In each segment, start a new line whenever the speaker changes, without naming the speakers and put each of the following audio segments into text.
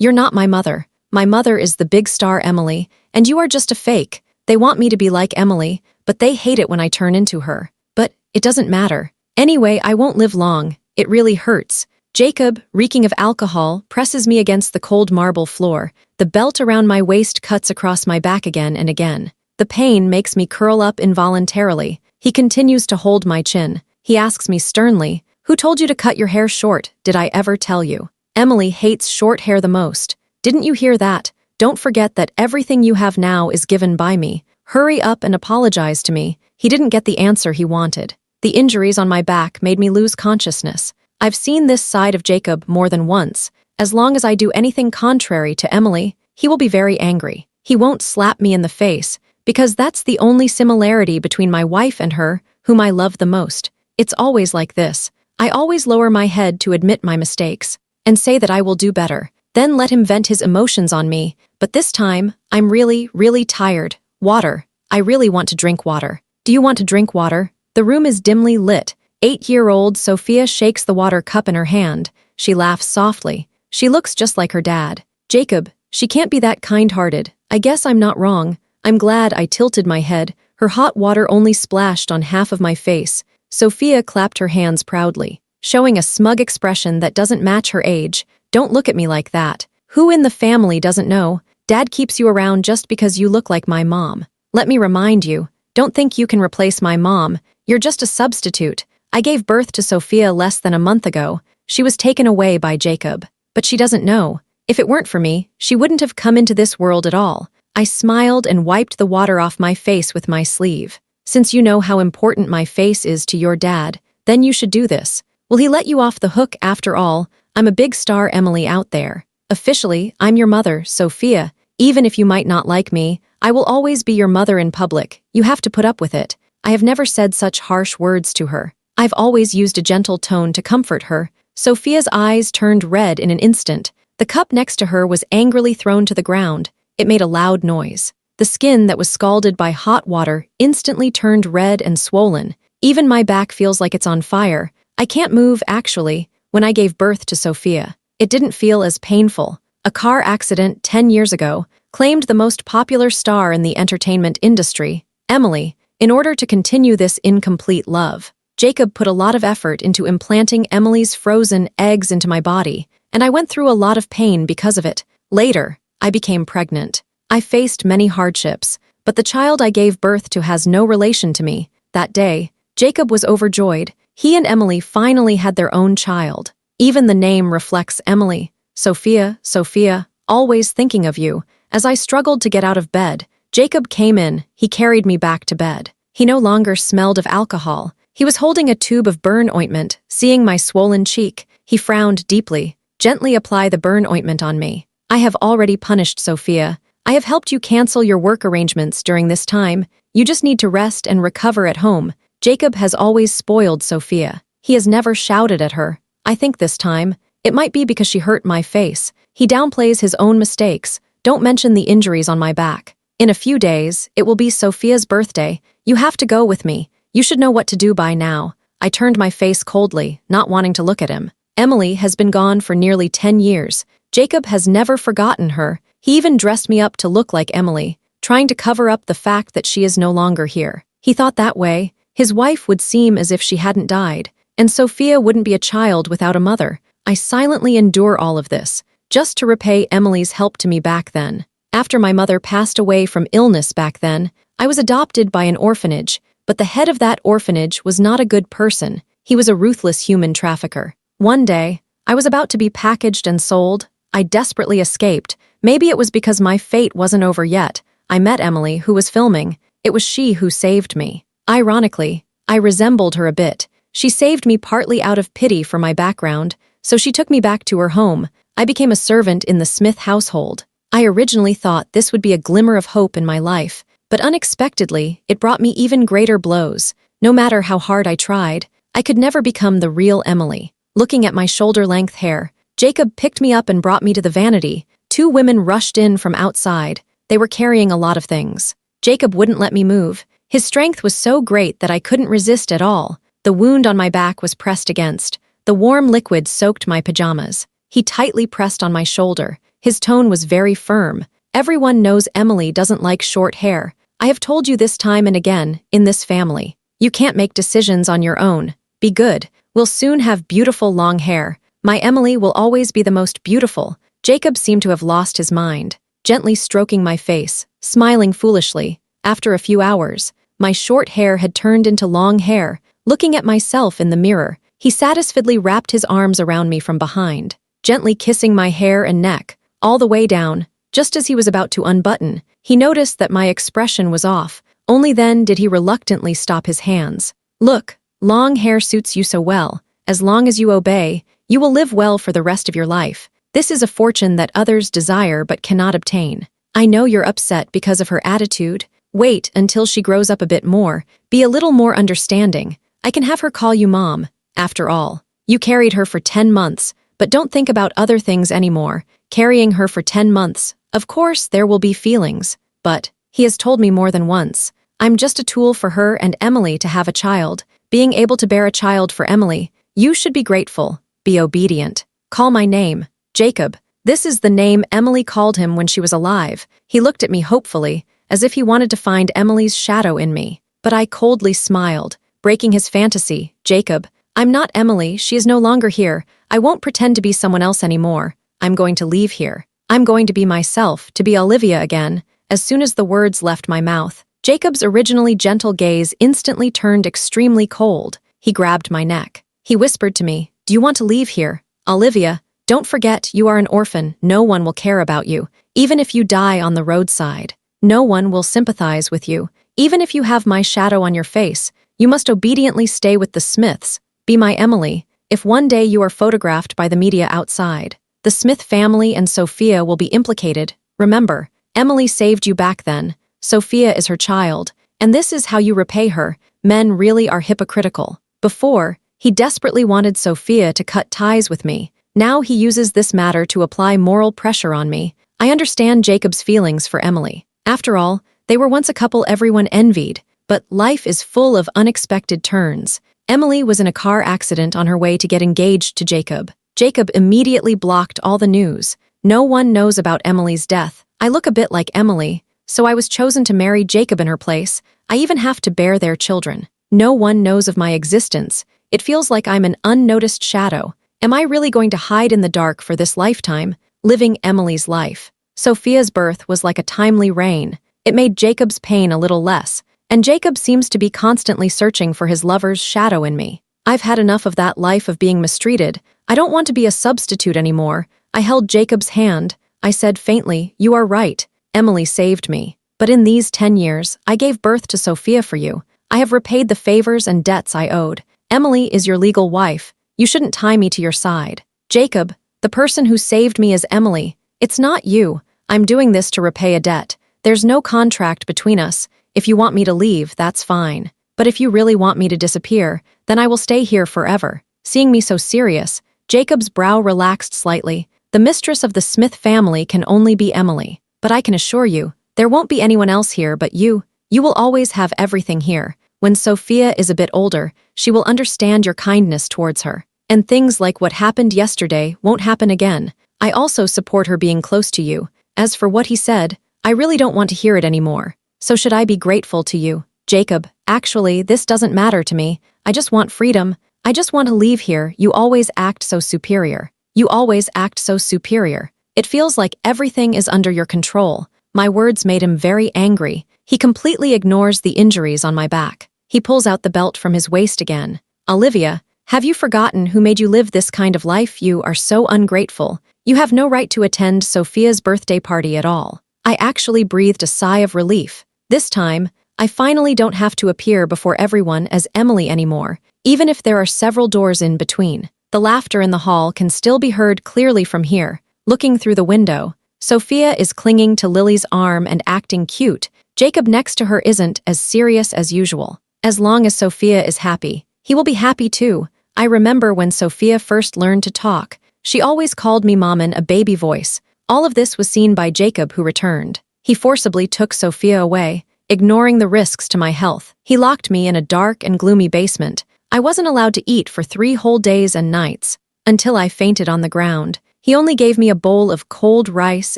"You're not my mother. My mother is the big star Emily, and you are just a fake. They want me to be like Emily, but they hate it when I turn into her. But it doesn't matter. Anyway, I won't live long. It really hurts." Jacob, reeking of alcohol, presses me against the cold marble floor. The belt around my waist cuts across my back again and again. The pain makes me curl up involuntarily. He continues to hold my chin. He asks me sternly, "Who told you to cut your hair short? Did I ever tell you? Emily hates short hair the most. Didn't you hear that? Don't forget that everything you have now is given by me. Hurry up and apologize to me." He didn't get the answer he wanted. The injuries on my back made me lose consciousness. I've seen this side of Jacob more than once. As long as I do anything contrary to Emily, he will be very angry. He won't slap me in the face, because that's the only similarity between my wife and her, whom I love the most. It's always like this. I always lower my head to admit my mistakes, and say that I will do better, then let him vent his emotions on me. But this time, I'm really, really tired. Water. I really want to drink water. Do you want to drink water? The room is dimly lit. 8-year-old Sophia shakes the water cup in her hand. She laughs softly. She looks just like her dad. "Jacob, she can't be that kind-hearted. I guess I'm not wrong." I'm glad I tilted my head. Her hot water only splashed on half of my face. Sophia clapped her hands proudly, showing a smug expression that doesn't match her age. "Don't look at me like that. Who in the family doesn't know? Dad keeps you around just because you look like my mom. Let me remind you, don't think you can replace my mom. You're just a substitute. I gave birth to Sophia less than a month ago. She was taken away by Jacob. But she doesn't know. If it weren't for me, she wouldn't have come into this world at all." I smiled and wiped the water off my face with my sleeve. "Since you know how important my face is to your dad, then you should do this. Will he let you off the hook after all? I'm a big star Emily out there. Officially, I'm your mother, Sophia. Even if you might not like me, I will always be your mother in public. You have to put up with it." I have never said such harsh words to her. I've always used a gentle tone to comfort her. Sophia's eyes turned red in an instant. The cup next to her was angrily thrown to the ground. It made a loud noise. The skin that was scalded by hot water instantly turned red and swollen. Even my back feels like it's on fire. I can't move, actually. When I gave birth to Sophia, it didn't feel as painful. A car accident 10 years ago claimed the most popular star in the entertainment industry, Emily, in order to continue this incomplete love. Jacob put a lot of effort into implanting Emily's frozen eggs into my body, and I went through a lot of pain because of it. Later, I became pregnant. I faced many hardships, but the child I gave birth to has no relation to me. That day, Jacob was overjoyed. He and Emily finally had their own child. Even the name reflects Emily. "Sophia, Sophia, always thinking of you." As I struggled to get out of bed, Jacob came in. He carried me back to bed. He no longer smelled of alcohol. He was holding a tube of burn ointment. Seeing my swollen cheek, he frowned deeply. "Gently apply the burn ointment on me. I have already punished Sophia. I have helped you cancel your work arrangements during this time. You just need to rest and recover at home." Jacob has always spoiled Sophia. He has never shouted at her. I think this time, it might be because she hurt my face. He downplays his own mistakes. "Don't mention the injuries on my back. In a few days, it will be Sophia's birthday. You have to go with me. You should know what to do by now." I turned my face coldly, not wanting to look at him. Emily has been gone for nearly 10 years. Jacob has never forgotten her. He even dressed me up to look like Emily, trying to cover up the fact that she is no longer here. He thought that way, his wife would seem as if she hadn't died, and Sophia wouldn't be a child without a mother. I silently endure all of this, just to repay Emily's help to me back then. After my mother passed away from illness back then, I was adopted by an orphanage, but the head of that orphanage was not a good person. He was a ruthless human trafficker. One day, I was about to be packaged and sold. I desperately escaped. Maybe it was because my fate wasn't over yet. I met Emily, who was filming. It was she who saved me. Ironically, I resembled her a bit. She saved me partly out of pity for my background, so she took me back to her home. I became a servant in the Smith household. I originally thought this would be a glimmer of hope in my life, but unexpectedly, it brought me even greater blows. No matter how hard I tried, I could never become the real Emily. Looking at my shoulder-length hair, Jacob picked me up and brought me to the vanity. 2 women rushed in from outside. They were carrying a lot of things. Jacob wouldn't let me move. His strength was so great that I couldn't resist at all. The wound on my back was pressed against. The warm liquid soaked my pajamas. He tightly pressed on my shoulder. His tone was very firm. Everyone knows Emily doesn't like short hair. I have told you this time and again, in this family. You can't make decisions on your own. Be good. We'll soon have beautiful long hair. My Emily will always be the most beautiful. Jacob seemed to have lost his mind, gently stroking my face, smiling foolishly. After a few hours, my short hair had turned into long hair. Looking at myself in the mirror, he satisfiedly wrapped his arms around me from behind, gently kissing my hair and neck, all the way down. Just as he was about to unbutton, he noticed that my expression was off. Only then did he reluctantly stop his hands. Look, long hair suits you so well. As long as you obey, you will live well for the rest of your life. This is a fortune that others desire but cannot obtain. I know you're upset because of her attitude. Wait until she grows up a bit more. Be a little more understanding. I can have her call you Mom. After all, you carried her for 10 months, but don't think about other things anymore. Carrying her for 10 months, of course there will be feelings, but he has told me more than once. I'm just a tool for her and Emily to have a child. Being able to bear a child for Emily, you should be grateful. Be obedient. Call my name, Jacob. This is the name Emily called him when she was alive. He looked at me hopefully, as if he wanted to find Emily's shadow in me. But I coldly smiled, breaking his fantasy. Jacob, I'm not Emily. She is no longer here. I won't pretend to be someone else anymore. I'm going to leave here. I'm going to be myself, to be Olivia again. As soon as the words left my mouth, Jacob's originally gentle gaze instantly turned extremely cold. He grabbed my neck. He whispered to me, "Do you want to leave here? Olivia, don't forget you are an orphan. No one will care about you. Even if you die on the roadside, no one will sympathize with you. Even if you have my shadow on your face, you must obediently stay with the Smiths. Be my Emily. If one day you are photographed by the media outside, the Smith family and Sophia will be implicated. Remember, Emily saved you back then. Sophia is her child, and this is how you repay her. Men really are hypocritical. Before, he desperately wanted Sophia to cut ties with me. Now he uses this matter to apply moral pressure on me. I understand Jacob's feelings for Emily. After all, they were once a couple everyone envied, but life is full of unexpected turns. Emily was in a car accident on her way to get engaged to Jacob. Jacob immediately blocked all the news. No one knows about Emily's death. I look a bit like Emily, so I was chosen to marry Jacob in her place. I even have to bear their children. No one knows of my existence. It feels like I'm an unnoticed shadow. Am I really going to hide in the dark for this lifetime, living Emily's life? Sophia's birth was like a timely rain. It made Jacob's pain a little less, and Jacob seems to be constantly searching for his lover's shadow in me. I've had enough of that life of being mistreated. I don't want to be a substitute anymore. I held Jacob's hand. I said faintly, "You are right. Emily saved me. But in these 10 years, I gave birth to Sophia for you. I have repaid the favors and debts I owed. Emily is your legal wife. You shouldn't tie me to your side. Jacob, the person who saved me is Emily. It's not you. I'm doing this to repay a debt. There's no contract between us. If you want me to leave, that's fine. But if you really want me to disappear, then I will stay here forever." Seeing me so serious, Jacob's brow relaxed slightly. The mistress of the Smith family can only be Emily. But I can assure you, there won't be anyone else here but you. You will always have everything here. When Sophia is a bit older, she will understand your kindness towards her. And things like what happened yesterday won't happen again. I also support her being close to you. As for what he said, I really don't want to hear it anymore. So should I be grateful to you? Jacob, actually, this doesn't matter to me. I just want freedom. I just want to leave here. You always act so superior. You always act so superior. It feels like everything is under your control. My words made him very angry. He completely ignores the injuries on my back. He pulls out the belt from his waist again. "Olivia, have you forgotten who made you live this kind of life? You are so ungrateful. You have no right to attend Sophia's birthday party at all." I actually breathed a sigh of relief. This time, I finally don't have to appear before everyone as Emily anymore, even if there are several doors in between. The laughter in the hall can still be heard clearly from here. Looking through the window, Sophia is clinging to Lily's arm and acting cute. Jacob next to her isn't as serious as usual. As long as Sophia is happy, he will be happy too. I remember when Sophia first learned to talk. She always called me Mom in a baby voice. All of this was seen by Jacob, who returned. He forcibly took Sophia away, ignoring the risks to my health. He locked me in a dark and gloomy basement. I wasn't allowed to eat for 3 whole days and nights, until I fainted on the ground. He only gave me a bowl of cold rice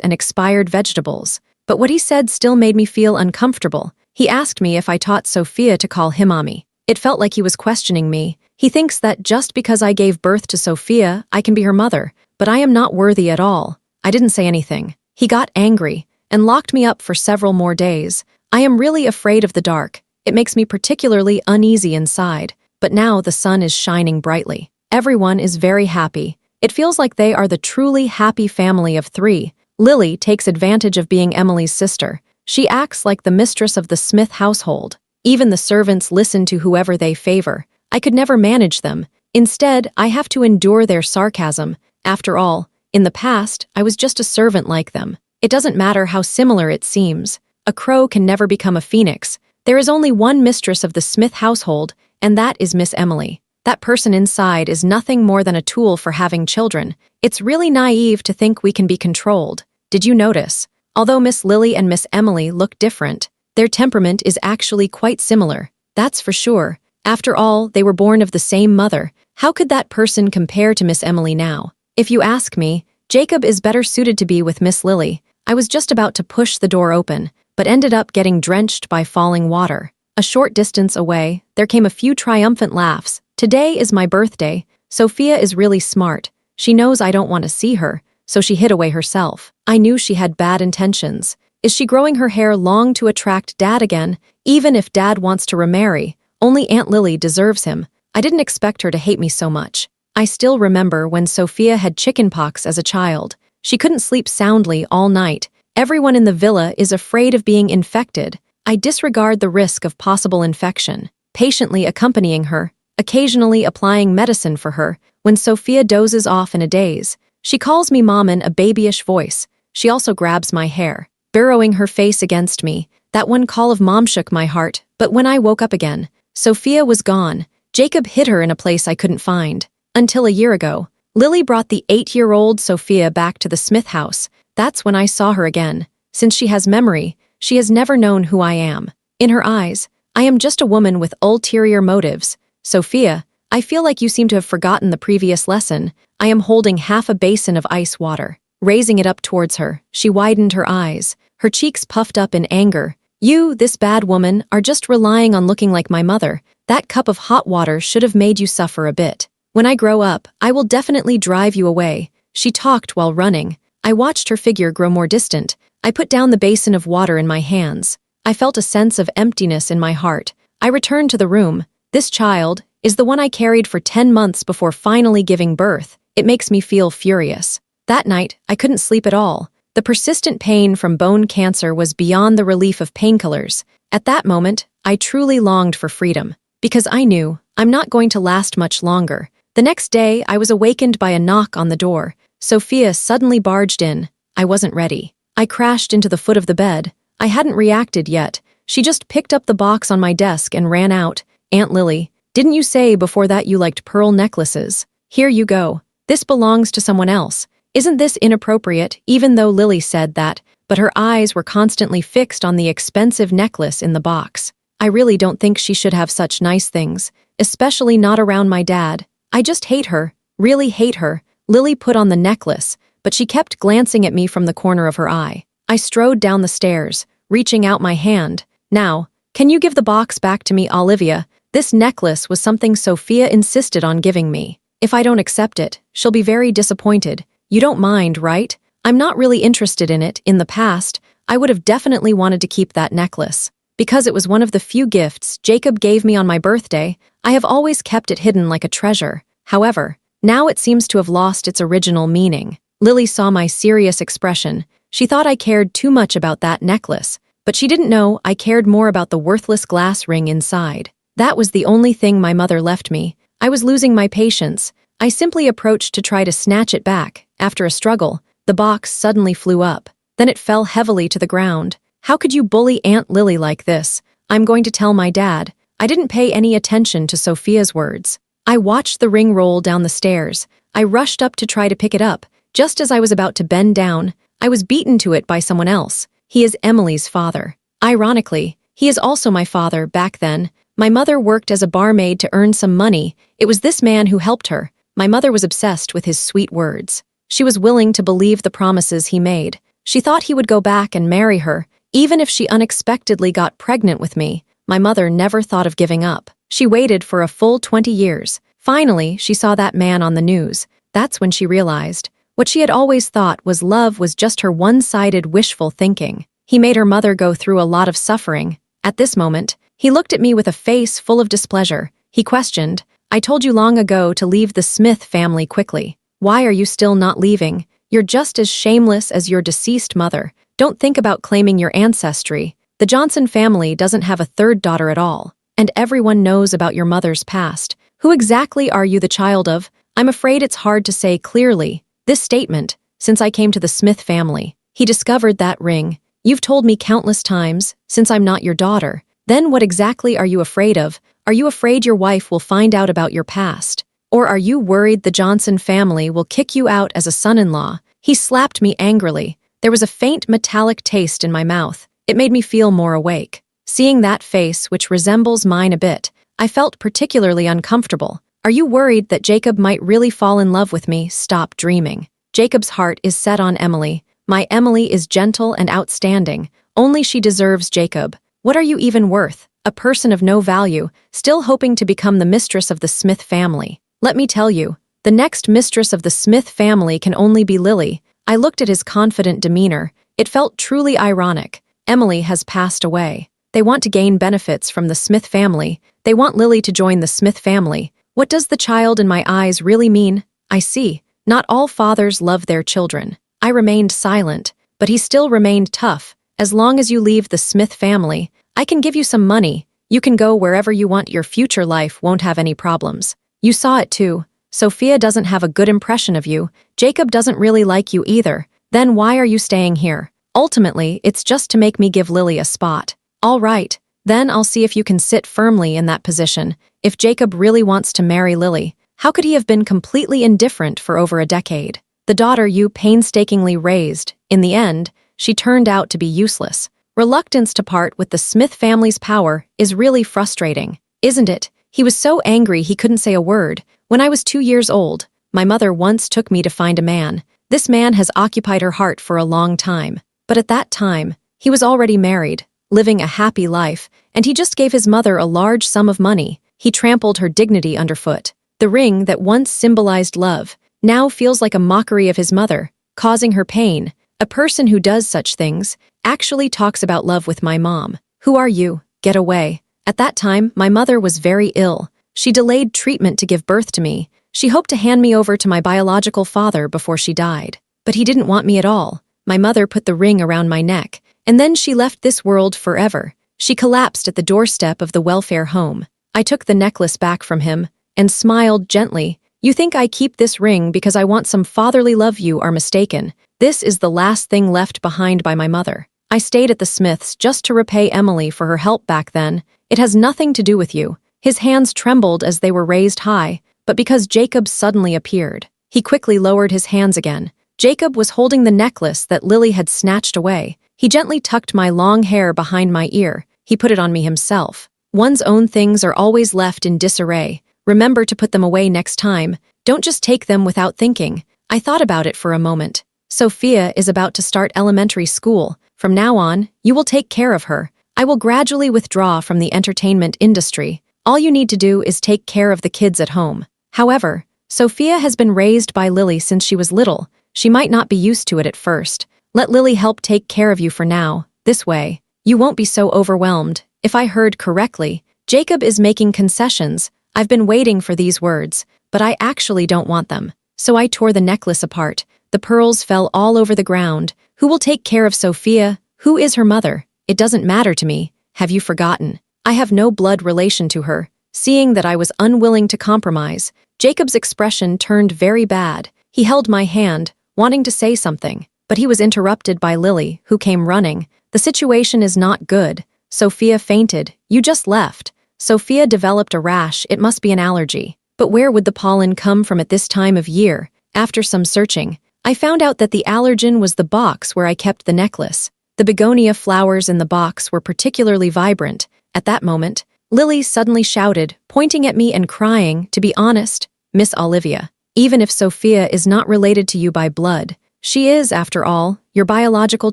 and expired vegetables. But what he said still made me feel uncomfortable. He asked me if I taught Sophia to call him mommy. It felt like he was questioning me. He thinks that just because I gave birth to Sophia, I can be her mother, but I am not worthy at all. I didn't say anything. He got angry and locked me up for several more days. I am really afraid of the dark. It makes me particularly uneasy inside, but now the sun is shining brightly. Everyone is very happy. It feels like they are the truly happy family of three. Lily takes advantage of being Emily's sister. She acts like the mistress of the Smith household. Even the servants listen to whoever they favor. I could never manage them. Instead, I have to endure their sarcasm. After all, in the past, I was just a servant like them. It doesn't matter how similar it seems. A crow can never become a phoenix. There is only one mistress of the Smith household, and that is Miss Emily. That person inside is nothing more than a tool for having children. It's really naive to think we can be controlled. Did you notice? Although Miss Lily and Miss Emily look different, their temperament is actually quite similar. That's for sure. After all, they were born of the same mother. How could that person compare to Miss Emily now? If you ask me, Jacob is better suited to be with Miss Lily. I was just about to push the door open, but ended up getting drenched by falling water. A short distance away, there came a few triumphant laughs. Today is my birthday. Sophia is really smart. She knows I don't want to see her, so she hid away herself. I knew she had bad intentions. Is she growing her hair long to attract Dad again? Even if Dad wants to remarry, only Aunt Lily deserves him. I didn't expect her to hate me so much. I still remember when Sophia had chickenpox as a child. She couldn't sleep soundly all night. Everyone in the villa is afraid of being infected. I disregard the risk of possible infection, patiently accompanying her, occasionally applying medicine for her. When Sophia dozes off in a daze, she calls me Mom in a babyish voice. She also grabs my hair, burrowing her face against me. That one call of Mom shook my heart, but when I woke up again, Sophia was gone. Jacob hid her in a place I couldn't find. Until a year ago, Lily brought the 8-year-old Sophia back to the Smith house. That's when I saw her again. Since she has memory, she has never known who I am. In her eyes, I am just a woman with ulterior motives. Sophia, I feel like you seem to have forgotten the previous lesson. I am holding half a basin of ice water. Raising it up towards her, she widened her eyes, her cheeks puffed up in anger. You, this bad woman, are just relying on looking like my mother. That cup of hot water should have made you suffer a bit. When I grow up, I will definitely drive you away. She talked while running. I watched her figure grow more distant. I put down the basin of water in my hands. I felt a sense of emptiness in my heart. I returned to the room. This child is the one I carried for 10 months before finally giving birth. It makes me feel furious. That night, I couldn't sleep at all. The persistent pain from bone cancer was beyond the relief of painkillers. At that moment, I truly longed for freedom, because I knew I'm not going to last much longer. The next day, I was awakened by a knock on the door. Sophia suddenly barged in. I wasn't ready. I crashed into the foot of the bed. I hadn't reacted yet. She just picked up the box on my desk and ran out. Aunt Lily, didn't you say before that you liked pearl necklaces? Here you go. This belongs to someone else. Isn't this inappropriate, even though Lily said that, but her eyes were constantly fixed on the expensive necklace in the box. I really don't think she should have such nice things, especially not around my dad. I just hate her, really hate her. Lily put on the necklace, but she kept glancing at me from the corner of her eye. I strode down the stairs, reaching out my hand. Now, can you give the box back to me, Olivia? This necklace was something Sophia insisted on giving me. If I don't accept it, she'll be very disappointed. You don't mind, right? I'm not really interested in it. In the past, I would have definitely wanted to keep that necklace. Because it was one of the few gifts Jacob gave me on my birthday, I have always kept it hidden like a treasure. However, now it seems to have lost its original meaning. Lily saw my serious expression. She thought I cared too much about that necklace, but she didn't know I cared more about the worthless glass ring inside. That was the only thing my mother left me. I was losing my patience. I simply approached to try to snatch it back. After a struggle, the box suddenly flew up. Then it fell heavily to the ground. How could you bully Aunt Lily like this? I'm going to tell my dad. I didn't pay any attention to Sophia's words. I watched the ring roll down the stairs. I rushed up to try to pick it up. Just as I was about to bend down, I was beaten to it by someone else. He is Emily's father. Ironically, he is also my father back then. My mother worked as a barmaid to earn some money. It was this man who helped her. My mother was obsessed with his sweet words. She was willing to believe the promises he made. She thought he would go back and marry her, even if she unexpectedly got pregnant with me. My mother never thought of giving up. She waited for a full 20 years. Finally, she saw that man on the news. That's when she realized what she had always thought was love was just her one-sided wishful thinking. He made her mother go through a lot of suffering. At this moment, he looked at me with a face full of displeasure. He questioned, "I told you long ago to leave the Smith family quickly. Why are you still not leaving? You're just as shameless as your deceased mother. Don't think about claiming your ancestry. The Johnson family doesn't have a third daughter at all. And everyone knows about your mother's past. Who exactly are you the child of? I'm afraid it's hard to say clearly. This statement, since I came to the Smith family. He discovered that ring. You've told me countless times, since I'm not your daughter. Then what exactly are you afraid of? Are you afraid your wife will find out about your past? Or are you worried the Johnson family will kick you out as a son-in-law?" He slapped me angrily. There was a faint metallic taste in my mouth. It made me feel more awake. Seeing that face, which resembles mine a bit, I felt particularly uncomfortable. "Are you worried that Jacob might really fall in love with me? Stop dreaming. Jacob's heart is set on Emily. My Emily is gentle and outstanding. Only she deserves Jacob. What are you even worth? A person of no value, still hoping to become the mistress of the Smith family. Let me tell you, the next mistress of the Smith family can only be Lily." I looked at his confident demeanor. It felt truly ironic. Emily has passed away. They want to gain benefits from the Smith family. They want Lily to join the Smith family. What does the child in my eyes really mean? I see. Not all fathers love their children. I remained silent, but he still remained tough. "As long as you leave the Smith family, I can give you some money. You can go wherever you want. Your future life won't have any problems. You saw it too. Sophia doesn't have a good impression of you. Jacob doesn't really like you either. Then why are you staying here? Ultimately, it's just to make me give Lily a spot. All right, then I'll see if you can sit firmly in that position. If Jacob really wants to marry Lily, how could he have been completely indifferent for over a decade? The daughter you painstakingly raised, in the end, she turned out to be useless. Reluctance to part with the Smith family's power is really frustrating, isn't it?" He was so angry he couldn't say a word. "When I was 2 years old, my mother once took me to find a man. This man has occupied her heart for a long time. But at that time, he was already married, living a happy life, and he just gave his mother a large sum of money. He trampled her dignity underfoot. The ring that once symbolized love now feels like a mockery of his mother, causing her pain. A person who does such things actually talks about love with my mom. Who are you? Get away." At that time, my mother was very ill. She delayed treatment to give birth to me. She hoped to hand me over to my biological father before she died. But he didn't want me at all. My mother put the ring around my neck, and then she left this world forever. She collapsed at the doorstep of the welfare home. I took the necklace back from him and smiled gently. "You think I keep this ring because I want some fatherly love? You are mistaken. This is the last thing left behind by my mother. I stayed at the Smiths just to repay Emily for her help back then. It has nothing to do with you." His hands trembled as they were raised high, but because Jacob suddenly appeared, he quickly lowered his hands again. Jacob was holding the necklace that Lily had snatched away. He gently tucked my long hair behind my ear. He put it on me himself. "One's own things are always left in disarray. Remember to put them away next time. Don't just take them without thinking." I thought about it for a moment. "Sophia is about to start elementary school. From now on, you will take care of her. I will gradually withdraw from the entertainment industry. All you need to do is take care of the kids at home." However, Sophia has been raised by Lily since she was little. She might not be used to it at first. Let Lily help take care of you for now. This way, you won't be so overwhelmed. If I heard correctly, Jacob is making concessions. I've been waiting for these words, but I actually don't want them. So I tore the necklace apart. The pearls fell all over the ground. Who will take care of Sophia? Who is her mother? It doesn't matter to me. Have you forgotten? I have no blood relation to her. Seeing that I was unwilling to compromise, Jacob's expression turned very bad. He held my hand, wanting to say something, but he was interrupted by Lily, who came running. "The situation is not good. Sophia fainted. You just left." Sophia developed a rash. It must be an allergy. But where would the pollen come from at this time of year? After some searching, I found out that the allergen was the box where I kept the necklace. The begonia flowers in the box were particularly vibrant. At that moment, Lily suddenly shouted, pointing at me and crying, "To be honest, Miss Olivia, even if Sophia is not related to you by blood. She is, after all, your biological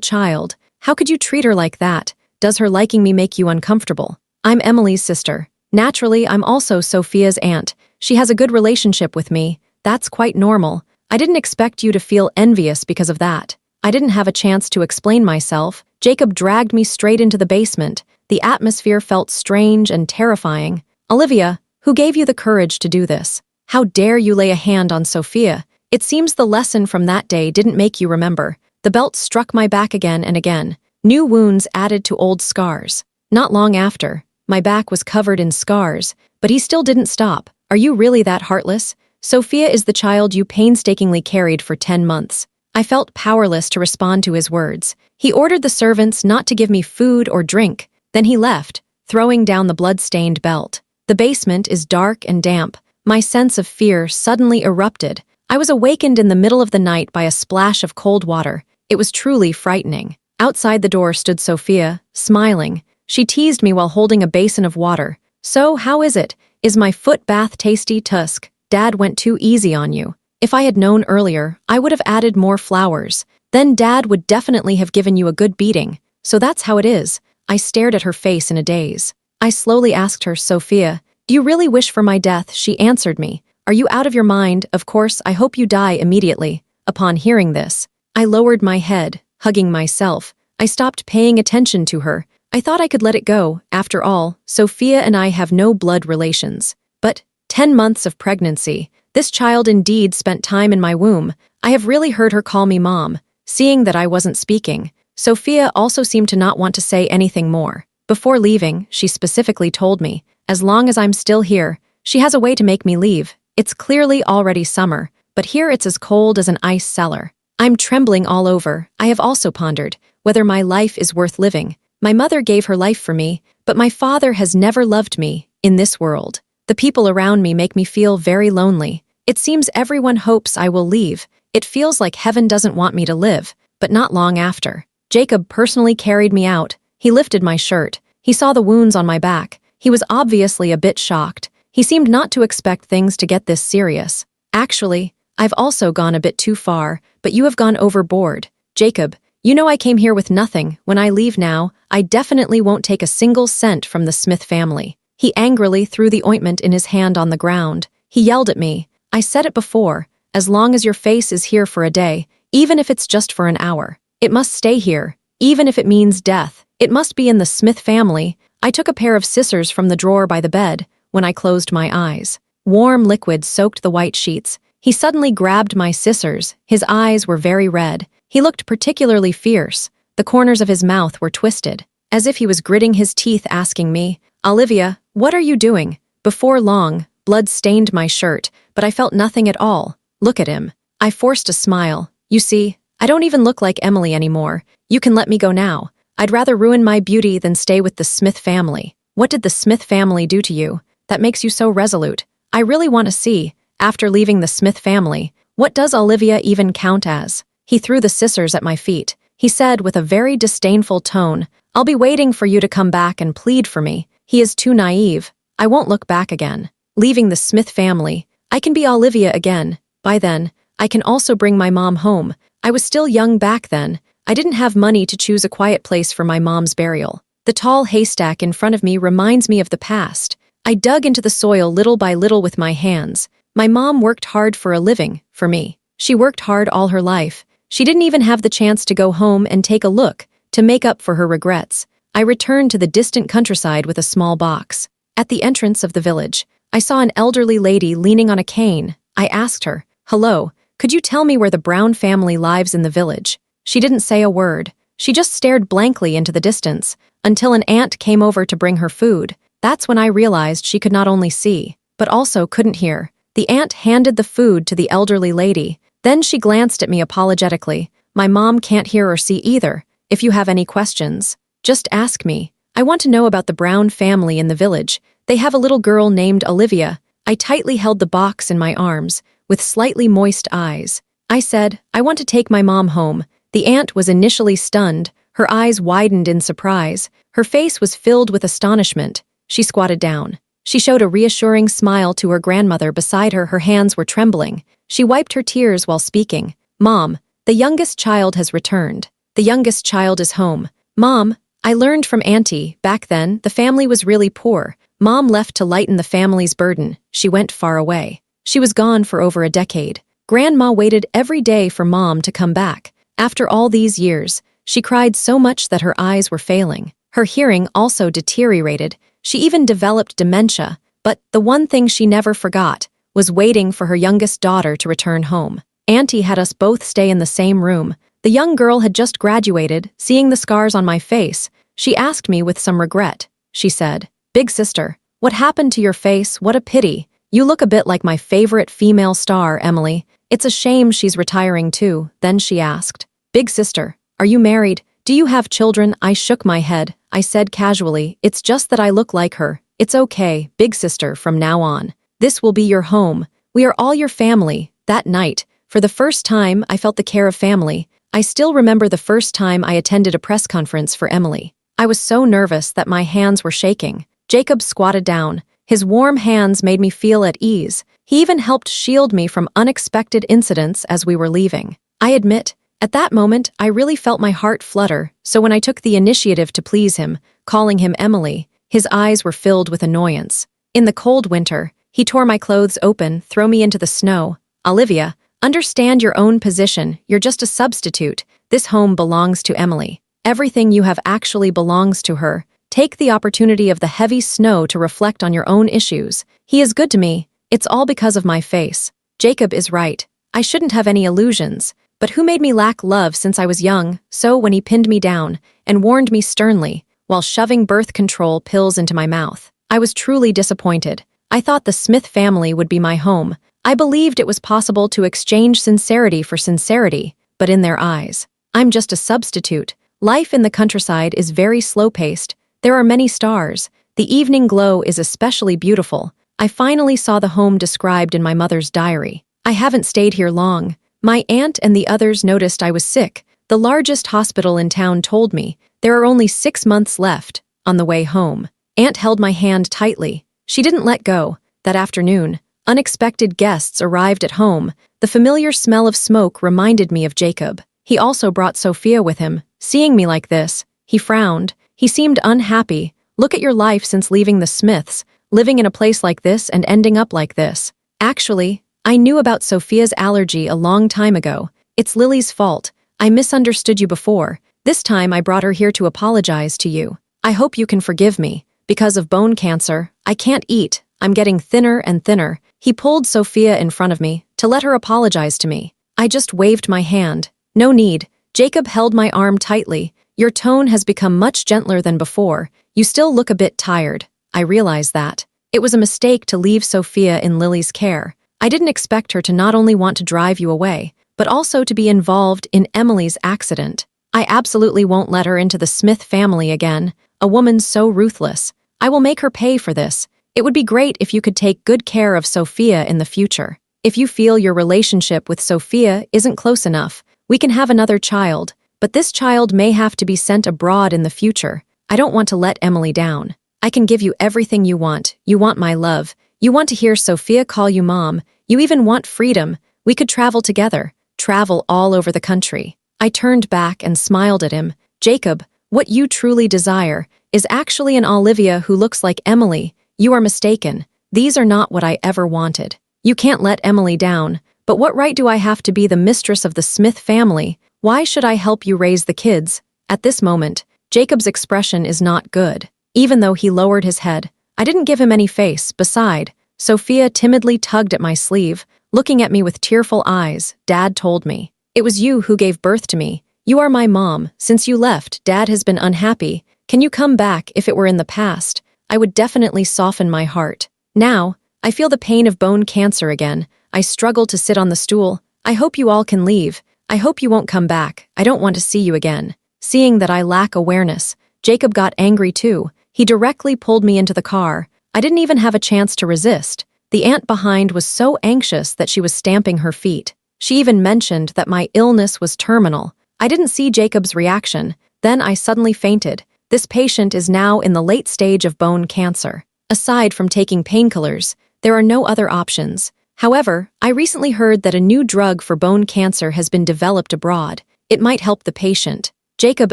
child. How could you treat her like that? Does her liking me make you uncomfortable? I'm Emily's sister. Naturally, I'm also Sophia's aunt. She has a good relationship with me. That's quite normal. I didn't expect you to feel envious because of that. I didn't have a chance to explain myself. Jacob dragged me straight into the basement. The atmosphere felt strange and terrifying. Olivia, who gave you the courage to do this? How dare you lay a hand on Sophia? It seems the lesson from that day didn't make you remember. The belt struck my back again and again. New wounds added to old scars. Not long after, my back was covered in scars, but he still didn't stop. Are you really that heartless? Sophia is the child you painstakingly carried for 10 months. I felt powerless to respond to his words. He ordered the servants not to give me food or drink. Then he left, throwing down the blood-stained belt. The basement is dark and damp. My sense of fear suddenly erupted. I was awakened in the middle of the night by a splash of cold water. It was truly frightening. Outside the door stood Sophia, smiling. She teased me while holding a basin of water. So, how is it? Is my foot bath tasty? Tusk, Dad went too easy on you. If I had known earlier, I would have added more flowers. Then Dad would definitely have given you a good beating. So that's how it is. I stared at her face in a daze. I slowly asked her, Sophia, do you really wish for my death? She answered me. Are you out of your mind? Of course, I hope you die immediately. Upon hearing this, I lowered my head, hugging myself. I stopped paying attention to her. I thought I could let it go. After all, Sophia and I have no blood relations. But 10 months of pregnancy. This child indeed spent time in my womb. I have really heard her call me Mom. Seeing that I wasn't speaking, Sophia also seemed to not want to say anything more. Before leaving, she specifically told me, as long as I'm still here, she has a way to make me leave. It's clearly already summer, but here it's as cold as an ice cellar. I'm trembling all over. I have also pondered whether my life is worth living. My mother gave her life for me, but my father has never loved me in this world. The people around me make me feel very lonely. It seems everyone hopes I will leave. It feels like heaven doesn't want me to live, but not long after. Jacob personally carried me out. He lifted my shirt. He saw the wounds on my back. He was obviously a bit shocked. He seemed not to expect things to get this serious. Actually, I've also gone a bit too far, but you have gone overboard. Jacob, you know I came here with nothing. When I leave now, I definitely won't take a single cent from the Smith family. He angrily threw the ointment in his hand on the ground. He yelled at me. I said it before, as long as your face is here for a day, even if it's just for an hour, it must stay here, even if it means death. It must be in the Smith family. I took a pair of scissors from the drawer by the bed. When I closed my eyes, warm liquid soaked the white sheets. He suddenly grabbed my scissors. His eyes were very red. He looked particularly fierce. The corners of his mouth were twisted, as if he was gritting his teeth asking me, Olivia, what are you doing? Before long, blood stained my shirt, but I felt nothing at all. Look at him. I forced a smile. You see, I don't even look like Emily anymore. You can let me go now. I'd rather ruin my beauty than stay with the Smith family. What did the Smith family do to you that makes you so resolute? I really want to see, after leaving the Smith family, what does Olivia even count as? He threw the scissors at my feet. He said with a very disdainful tone, I'll be waiting for you to come back and plead for me. He is too naive. I won't look back again. Leaving the Smith family, I can be Olivia again. By then, I can also bring my mom home. I was still young back then. I didn't have money to choose a quiet place for my mom's burial. The tall haystack in front of me reminds me of the past. I dug into the soil little by little with my hands. My mom worked hard for a living, for me. She worked hard all her life. She didn't even have the chance to go home and take a look, to make up for her regrets. I returned to the distant countryside with a small box. At the entrance of the village, I saw an elderly lady leaning on a cane. I asked her, hello, could you tell me where the Brown family lives in the village? She didn't say a word. She just stared blankly into the distance, until an aunt came over to bring her food. That's when I realized she could not only see, but also couldn't hear. The aunt handed the food to the elderly lady. Then she glanced at me apologetically. My mom can't hear or see either. If you have any questions, just ask me. I want to know about the Brown family in the village. They have a little girl named Olivia. I tightly held the box in my arms, with slightly moist eyes. I said, I want to take my mom home. The aunt was initially stunned. Her eyes widened in surprise. Her face was filled with astonishment. She squatted down. She showed a reassuring smile to her grandmother beside her. Her hands were trembling. She wiped her tears while speaking. Mom, the youngest child has returned. The youngest child is home. Mom, I learned from Auntie, back then, the family was really poor. Mom left to lighten the family's burden. She went far away. She was gone for over a decade. Grandma waited every day for Mom to come back. After all these years, she cried so much that her eyes were failing. Her hearing also deteriorated. She even developed dementia. But the one thing she never forgot was waiting for her youngest daughter to return home. Auntie had us both stay in the same room. The young girl had just graduated, seeing the scars on my face. She asked me with some regret. She said, "Big sister, what happened to your face? What a pity. You look a bit like my favorite female star, Emily. It's a shame she's retiring too." Then she asked, "Big sister, are you married? Do you have children?" I shook my head. I said casually, "It's just that I look like her. It's okay, big sister, from now on. This will be your home. We are all your family." That night, for the first time, I felt the care of family. I still remember the first time I attended a press conference for Emily. I was so nervous that my hands were shaking. Jacob squatted down. His warm hands made me feel at ease. He even helped shield me from unexpected incidents as we were leaving. I admit, at that moment, I really felt my heart flutter, so when I took the initiative to please him, calling him Emily, his eyes were filled with annoyance. In the cold winter, he tore my clothes open, threw me into the snow. "Olivia, understand your own position. You're just a substitute. This home belongs to Emily. Everything you have actually belongs to her. Take the opportunity of the heavy snow to reflect on your own issues. He is good to me. It's all because of my face." Jacob is right. I shouldn't have any illusions. But who made me lack love since I was young? So when he pinned me down and warned me sternly while shoving birth control pills into my mouth, I was truly disappointed. I thought the Smith family would be my home. I believed it was possible to exchange sincerity for sincerity, but in their eyes, I'm just a substitute. Life in the countryside is very slow-paced. There are many stars. The evening glow is especially beautiful. I finally saw the home described in my mother's diary. I haven't stayed here long. My aunt and the others noticed I was sick. The largest hospital in town told me there are only 6 months left. On the way home, Aunt held my hand tightly. She didn't let go. That afternoon, unexpected guests arrived at home. The familiar smell of smoke reminded me of Jacob. He also brought Sophia with him. Seeing me like this, he frowned. He seemed unhappy. "Look at your life since leaving the Smiths, living in a place like this and ending up like this." Actually, I knew about Sophia's allergy a long time ago. It's Lily's fault. I misunderstood you before. This time I brought her here to apologize to you. I hope you can forgive me. Because of bone cancer, I can't eat. I'm getting thinner and thinner. He pulled Sophia in front of me to let her apologize to me. I just waved my hand. "No need." Jacob held my arm tightly. "Your tone has become much gentler than before. You still look a bit tired." I realized that. It was a mistake to leave Sophia in Lily's care. I didn't expect her to not only want to drive you away, but also to be involved in Emily's accident. I absolutely won't let her into the Smith family again. A woman so ruthless. I will make her pay for this. It would be great if you could take good care of Sophia in the future. If you feel your relationship with Sophia isn't close enough, we can have another child, but this child may have to be sent abroad in the future. I don't want to let Emily down. I can give you everything you want. You want my love. You want to hear Sophia call you mom. You even want freedom. We could travel together. Travel all over the country. I turned back and smiled at him. "Jacob, what you truly desire is actually an Olivia who looks like Emily. You are mistaken. These are not what I ever wanted. You can't let Emily down. But what right do I have to be the mistress of the Smith family? Why should I help you raise the kids?" At this moment, Jacob's expression is not good. Even though he lowered his head, I didn't give him any face. Beside, Sophia timidly tugged at my sleeve, looking at me with tearful eyes. "Dad told me. It was you who gave birth to me. You are my mom. Since you left, Dad has been unhappy. Can you come back? If it were in the past, I would definitely soften my heart. Now, I feel the pain of bone cancer again. I struggle to sit on the stool. I hope you all can leave. I hope you won't come back. I don't want to see you again." Seeing that I lack awareness, Jacob got angry too. He directly pulled me into the car. I didn't even have a chance to resist. The aunt behind was so anxious that she was stamping her feet. She even mentioned that my illness was terminal. I didn't see Jacob's reaction. Then I suddenly fainted. This patient is now in the late stage of bone cancer. Aside from taking painkillers, there are no other options. However, I recently heard that a new drug for bone cancer has been developed abroad. It might help the patient. Jacob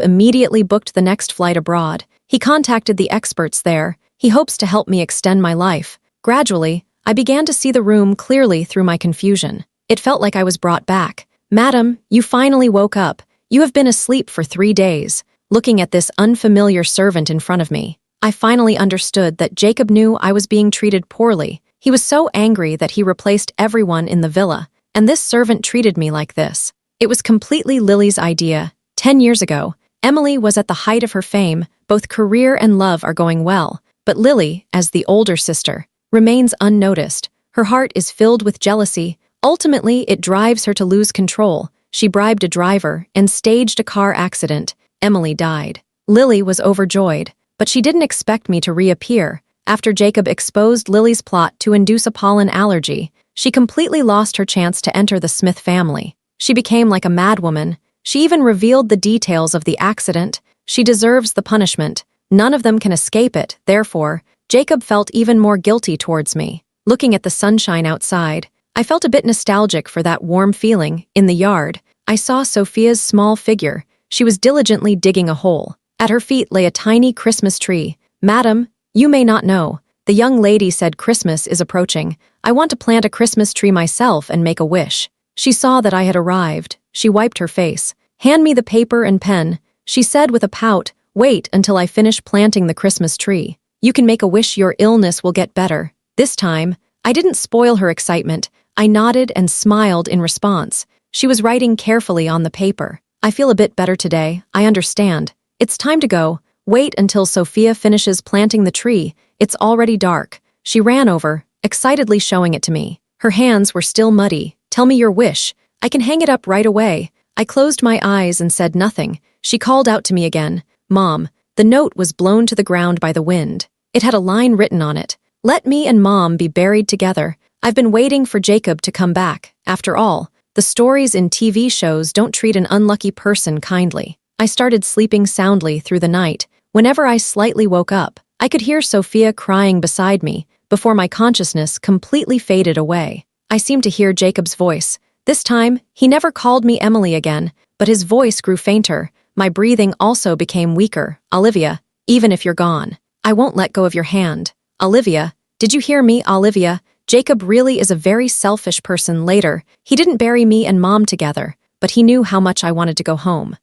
immediately booked the next flight abroad. He contacted the experts there. He hopes to help me extend my life. Gradually, I began to see the room clearly through my confusion. It felt like I was brought back. Madam, you finally woke up. You have been asleep for 3 days. Looking at this unfamiliar servant in front of me, I finally understood that Jacob knew I was being treated poorly. He was so angry that he replaced everyone in the villa, and this servant treated me like this. It was completely Lily's idea. 10 years ago, Emily was at the height of her fame. Both career and love are going well, but Lily, as the older sister, remains unnoticed. Her heart is filled with jealousy. Ultimately, it drives her to lose control. She bribed a driver and staged a car accident. Emily died. Lily was overjoyed, but she didn't expect me to reappear. After Jacob exposed Lily's plot to induce a pollen allergy, she completely lost her chance to enter the Smith family. She became like a madwoman. She even revealed the details of the accident. She deserves the punishment. None of them can escape it. Therefore, Jacob felt even more guilty towards me. Looking at the sunshine outside, I felt a bit nostalgic for that warm feeling. In the yard, I saw Sophia's small figure. She was diligently digging a hole. At her feet lay a tiny Christmas tree. Madam, you may not know. The young lady said Christmas is approaching. I want to plant a Christmas tree myself and make a wish. She saw that I had arrived. She wiped her face. Hand me the paper and pen. She said with a pout, wait until I finish planting the Christmas tree. You can make a wish your illness will get better. This time, I didn't spoil her excitement. I nodded and smiled in response. She was writing carefully on the paper. I feel a bit better today. I understand. It's time to go. Wait until Sophia finishes planting the tree. It's already dark. She ran over, excitedly showing it to me. Her hands were still muddy. Tell me your wish. I can hang it up right away. I closed my eyes and said nothing. She called out to me again. Mom. The note was blown to the ground by the wind. It had a line written on it. Let me and Mom be buried together. I've been waiting for Jacob to come back. After all, the stories in TV shows don't treat an unlucky person kindly. I started sleeping soundly through the night. Whenever I slightly woke up, I could hear Sophia crying beside me before my consciousness completely faded away. I seemed to hear Jacob's voice. This time, he never called me Emily again, but his voice grew fainter. My breathing also became weaker. Olivia, even if you're gone, I won't let go of your hand. Olivia, did you hear me, Olivia? Jacob really is a very selfish person. Later, he didn't bury me and Mom together, but he knew how much I wanted to go home.